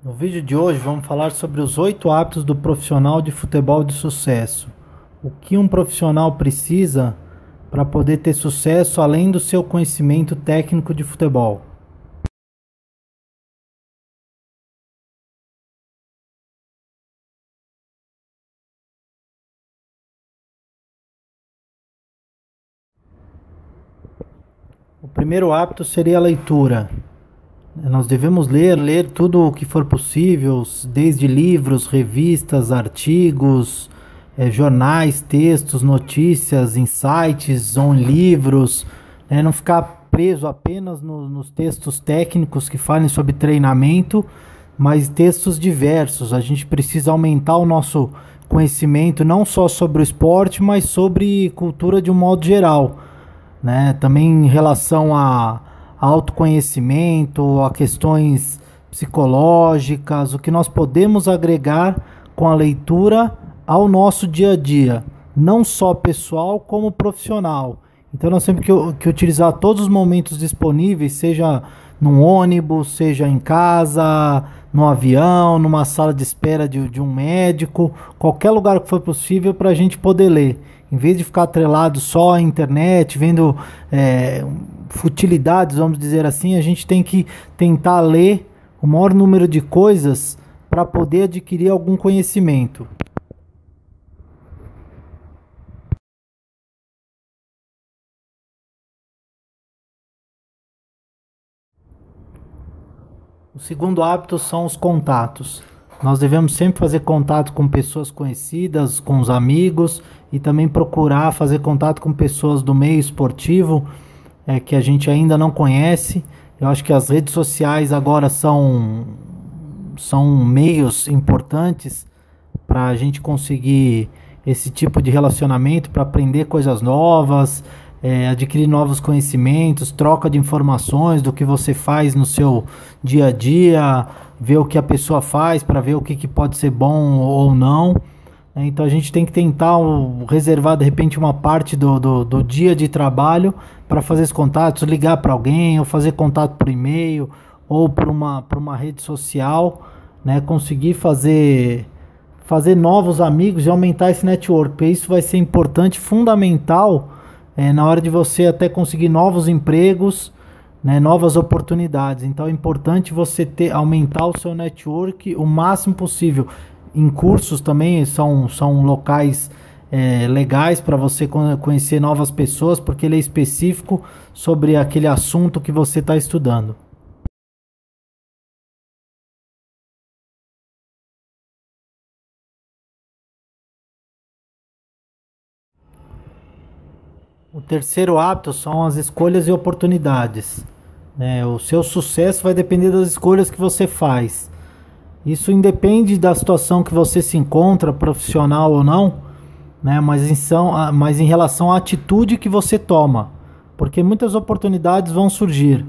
No vídeo de hoje vamos falar sobre os 8 hábitos do profissional de futebol de sucesso. O que um profissional precisa para poder ter sucesso além do seu conhecimento técnico de futebol. O primeiro hábito seria a leitura. Nós devemos ler tudo o que for possível, desde livros, revistas, artigos, jornais, textos, notícias, insights, livros, não ficar preso apenas nos textos técnicos que falem sobre treinamento, mas textos diversos. A gente precisa aumentar o nosso conhecimento não só sobre o esporte, mas sobre cultura de um modo geral, né? Também em relação a autoconhecimento, a questões psicológicas, o que nós podemos agregar com a leitura ao nosso dia a dia, não só pessoal como profissional. Então nós temos que utilizar todos os momentos disponíveis, seja num ônibus, seja em casa, no avião, numa sala de espera de um médico, qualquer lugar que for possível para a gente poder ler. Em vez de ficar atrelado só à internet, vendo futilidades, vamos dizer assim, a gente tem que tentar ler o maior número de coisas para poder adquirir algum conhecimento. O segundo hábito são os contatos. Nós devemos sempre fazer contato com pessoas conhecidas, com os amigos e também procurar fazer contato com pessoas do meio esportivo que a gente ainda não conhece. Eu acho que as redes sociais agora são meios importantes para a gente conseguir esse tipo de relacionamento, para aprender coisas novas, adquirir novos conhecimentos, troca de informações do que você faz no seu dia a dia, ver o que a pessoa faz para ver o que pode ser bom ou não. Então a gente tem que tentar reservar de repente uma parte do dia de trabalho para fazer esses contatos, ligar para alguém ou fazer contato por e-mail ou por uma rede social, né? Conseguir fazer novos amigos e aumentar esse network, porque isso vai ser importante, fundamental na hora de você até conseguir novos empregos, né, novas oportunidades. Então é importante você aumentar o seu network o máximo possível. Em cursos também são locais legais para você conhecer novas pessoas, porque ele é específico sobre aquele assunto que você está estudando. O terceiro hábito são as escolhas e oportunidades, né? O seu sucesso vai depender das escolhas que você faz. Isso independe da situação que você se encontra, profissional ou não, né? Mas em relação à atitude que você toma, porque muitas oportunidades vão surgir,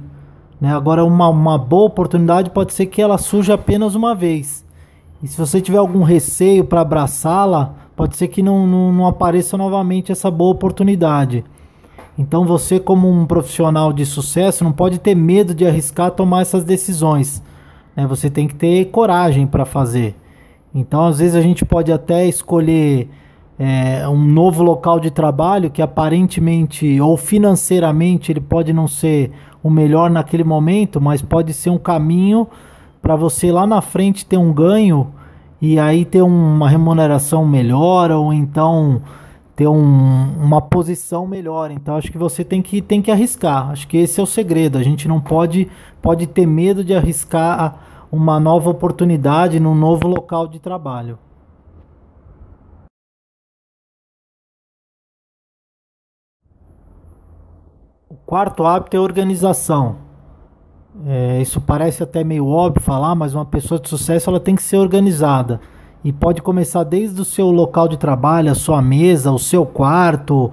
né? Agora, uma boa oportunidade pode ser que ela surja apenas uma vez. E se você tiver algum receio para abraçá-la, pode ser que não apareça novamente essa boa oportunidade. Então você, como um profissional de sucesso, não pode ter medo de arriscar tomar essas decisões, né? Você tem que ter coragem para fazer. Então às vezes a gente pode até escolher um novo local de trabalho que aparentemente ou financeiramente ele pode não ser o melhor naquele momento, mas pode ser um caminho para você lá na frente ter um ganho e aí ter uma remuneração melhor ou então ter uma posição melhor. Então acho que você tem que arriscar. Acho que esse é o segredo. A gente não pode ter medo de arriscar uma nova oportunidade num novo local de trabalho. O quarto hábito é organização. Isso parece até meio óbvio falar, mas uma pessoa de sucesso ela tem que ser organizada. E pode começar desde o seu local de trabalho, a sua mesa, o seu quarto,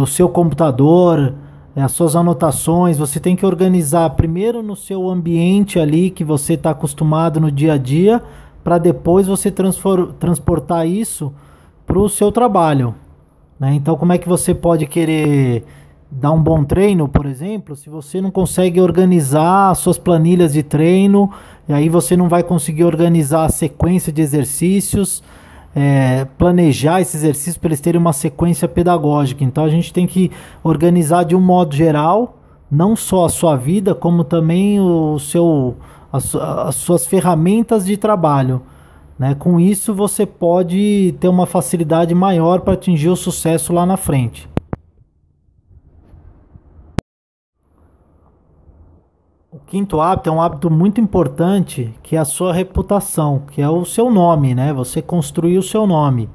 o seu computador, as suas anotações. Você tem que organizar primeiro no seu ambiente ali que você está acostumado no dia a dia, para depois você transportar isso para o seu trabalho, né? Então, como é que você pode querer dar um bom treino, por exemplo, se você não consegue organizar as suas planilhas de treino, e aí você não vai conseguir organizar a sequência de exercícios, planejar esses exercícios para eles terem uma sequência pedagógica. Então a gente tem que organizar de um modo geral, não só a sua vida, como também as suas ferramentas de trabalho. Né? Com isso você pode ter uma facilidade maior para atingir o sucesso lá na frente. O quinto hábito é um hábito muito importante, que é a sua reputação, que é o seu nome, né? Você construir o seu nome.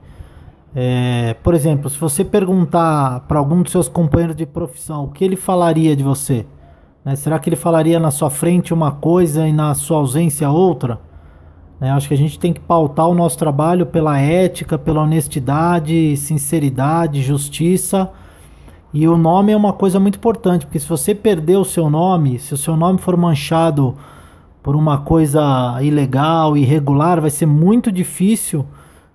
Por exemplo, se você perguntar para algum dos seus companheiros de profissão o que ele falaria de você, né? Será que ele falaria na sua frente uma coisa e na sua ausência outra? Né? Acho que a gente tem que pautar o nosso trabalho pela ética, pela honestidade, sinceridade, justiça. E o nome é uma coisa muito importante, porque se você perder o seu nome, se o seu nome for manchado por uma coisa ilegal, irregular, vai ser muito difícil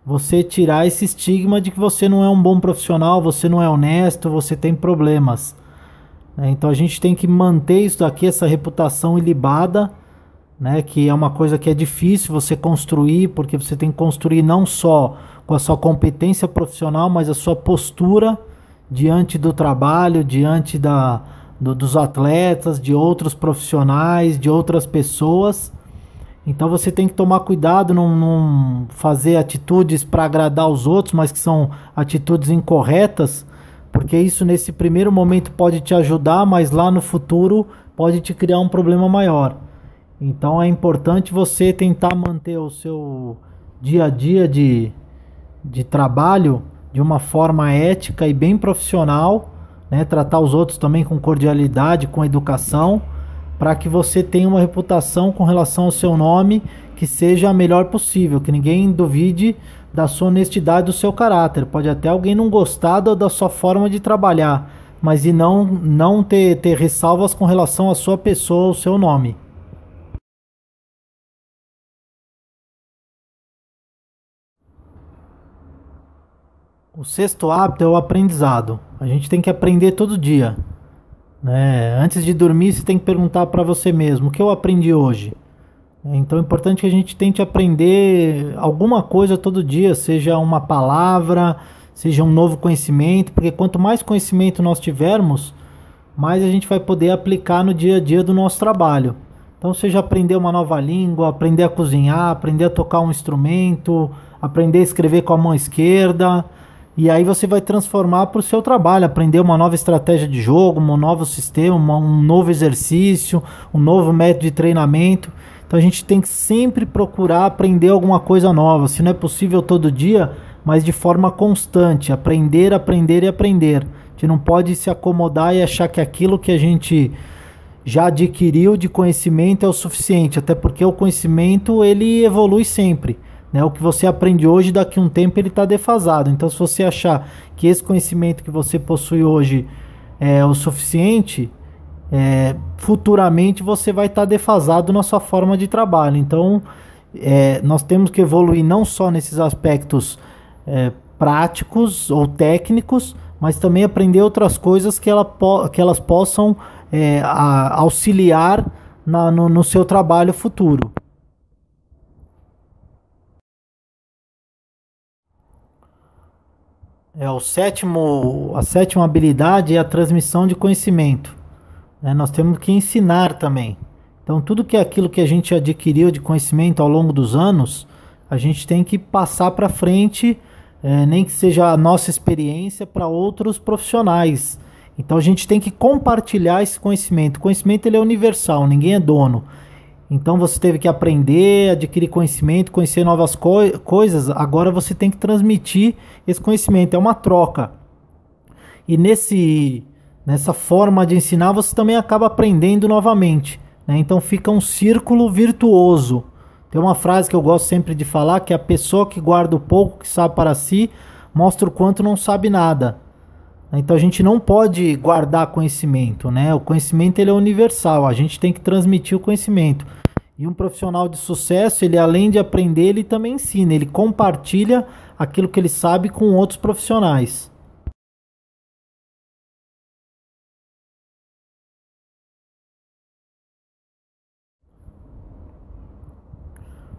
você tirar esse estigma de que você não é um bom profissional, você não é honesto, você tem problemas. Né? Então a gente tem que manter isso daqui, essa reputação ilibada, né? Que é uma coisa que é difícil você construir, porque você tem que construir não só com a sua competência profissional, mas a sua postura diante do trabalho, diante dos atletas, de outros profissionais, de outras pessoas. Então você tem que tomar cuidado, não fazer atitudes para agradar os outros, mas que são atitudes incorretas, porque isso nesse primeiro momento pode te ajudar, mas lá no futuro pode te criar um problema maior. Então é importante você tentar manter o seu dia a dia de trabalho de uma forma ética e bem profissional, né? Tratar os outros também com cordialidade, com educação, para que você tenha uma reputação com relação ao seu nome que seja a melhor possível, que ninguém duvide da sua honestidade, do seu caráter. Pode até alguém não gostar da sua forma de trabalhar, mas e não ter ressalvas com relação à sua pessoa, ao seu nome. O sexto hábito é o aprendizado. A gente tem que aprender todo dia, né? Antes de dormir, você tem que perguntar para você mesmo: o que eu aprendi hoje? Então é importante que a gente tente aprender alguma coisa todo dia, seja uma palavra, seja um novo conhecimento, porque quanto mais conhecimento nós tivermos, mais a gente vai poder aplicar no dia a dia do nosso trabalho. Então, seja aprender uma nova língua, aprender a cozinhar, aprender a tocar um instrumento, aprender a escrever com a mão esquerda. E aí você vai transformar para o seu trabalho, aprender uma nova estratégia de jogo, um novo sistema, um novo exercício, um novo método de treinamento. Então a gente tem que sempre procurar aprender alguma coisa nova. Se não é possível todo dia, mas de forma constante. Aprender, aprender e aprender. A gente não pode se acomodar e achar que aquilo que a gente já adquiriu de conhecimento é o suficiente. Até porque o conhecimento ele evolui sempre. Né? O que você aprende hoje, daqui a um tempo ele está defasado. Então se você achar que esse conhecimento que você possui hoje é o suficiente, futuramente você vai estar defasado na sua forma de trabalho. Então nós temos que evoluir não só nesses aspectos práticos ou técnicos, mas também aprender outras coisas que elas possam auxiliar no seu trabalho futuro. A sétima habilidade é a transmissão de conhecimento. Né? Nós temos que ensinar também. Então, tudo que é aquilo que a gente adquiriu de conhecimento ao longo dos anos, a gente tem que passar para frente, nem que seja a nossa experiência, para outros profissionais. Então, a gente tem que compartilhar esse conhecimento. O conhecimento ele é universal, ninguém é dono. Então, você teve que aprender, adquirir conhecimento, conhecer novas coisas. Agora, você tem que transmitir esse conhecimento. É uma troca. E nessa forma de ensinar, você também acaba aprendendo novamente. Né? Então fica um círculo virtuoso. Tem uma frase que eu gosto sempre de falar, que é: a pessoa que guarda o pouco que sabe para si, mostra o quanto não sabe nada. Então a gente não pode guardar conhecimento, né? O conhecimento ele é universal, a gente tem que transmitir o conhecimento. E um profissional de sucesso, ele além de aprender, ele também ensina, ele compartilha aquilo que ele sabe com outros profissionais.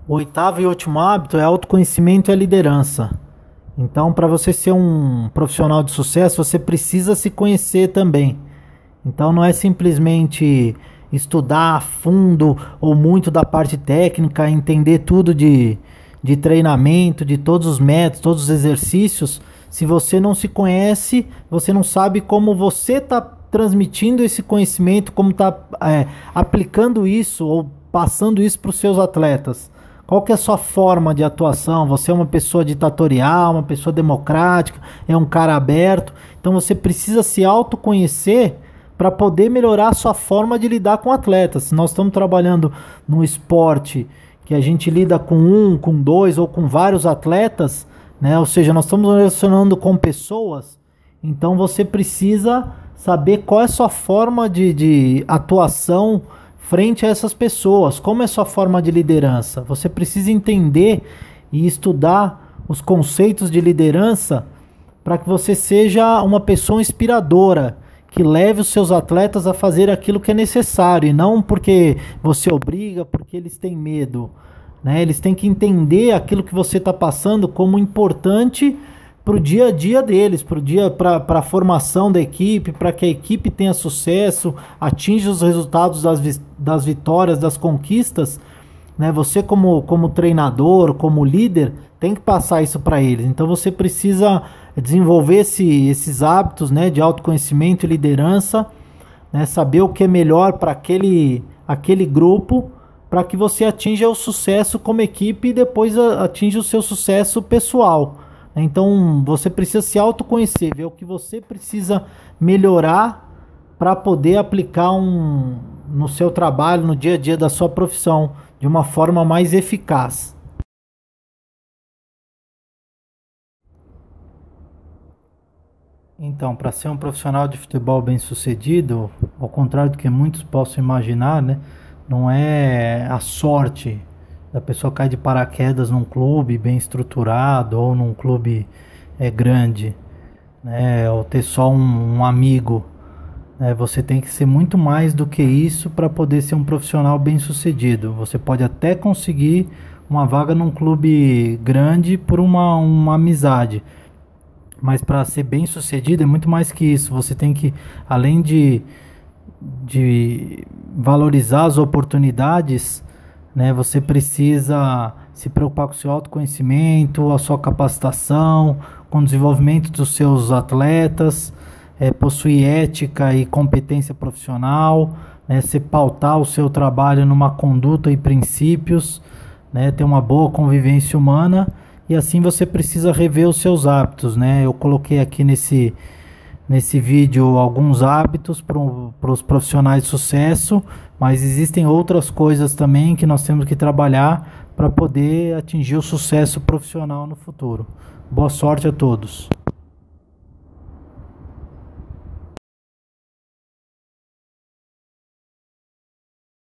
O oitavo e último hábito é autoconhecimento e a liderança. Então, para você ser um profissional de sucesso, você precisa se conhecer também. Então, não é simplesmente estudar a fundo ou muito da parte técnica, entender tudo de treinamento, de todos os métodos, todos os exercícios. Se você não se conhece, você não sabe como você está transmitindo esse conhecimento, como está aplicando isso ou passando isso para os seus atletas. Qual que é a sua forma de atuação? Você é uma pessoa ditatorial, uma pessoa democrática, é um cara aberto. Então você precisa se autoconhecer para poder melhorar a sua forma de lidar com atletas. Se nós estamos trabalhando num esporte que a gente lida com um, com dois ou com vários atletas, né? Ou seja, nós estamos relacionando com pessoas, então você precisa saber qual é a sua forma de atuação frente a essas pessoas, como é a sua forma de liderança. Você precisa entender e estudar os conceitos de liderança para que você seja uma pessoa inspiradora, que leve os seus atletas a fazer aquilo que é necessário, e não porque você obriga, porque eles têm medo, né? Eles têm que entender aquilo que você está passando como importante para o dia a dia deles, para a formação da equipe, para que a equipe tenha sucesso, atinja os resultados das vitórias, das conquistas, né? Você como treinador, como líder, tem que passar isso para eles. Então você precisa desenvolver esses hábitos, né, de autoconhecimento e liderança, né? Saber o que é melhor para aquele grupo, para que você atinja o sucesso como equipe e depois atinja o seu sucesso pessoal. Então você precisa se autoconhecer, ver o que você precisa melhorar para poder aplicar no seu trabalho, no dia a dia da sua profissão, de uma forma mais eficaz. Então, para ser um profissional de futebol bem-sucedido, ao contrário do que muitos possam imaginar, né, não é a sorte da pessoa cair de paraquedas num clube bem estruturado ou num clube grande, né, ou ter só um amigo. Você tem que ser muito mais do que isso para poder ser um profissional bem-sucedido. Você pode até conseguir uma vaga num clube grande por uma amizade, mas para ser bem-sucedido é muito mais que isso. Você tem que, além de valorizar as oportunidades, né, você precisa se preocupar com o seu autoconhecimento, a sua capacitação, com o desenvolvimento dos seus atletas, possuir ética e competência profissional, né, se pautar o seu trabalho numa conduta e princípios, né, ter uma boa convivência humana. E assim você precisa rever os seus hábitos, né? Eu coloquei aqui nesse vídeo alguns hábitos para os profissionais de sucesso, mas existem outras coisas também que nós temos que trabalhar para poder atingir o sucesso profissional no futuro. Boa sorte a todos.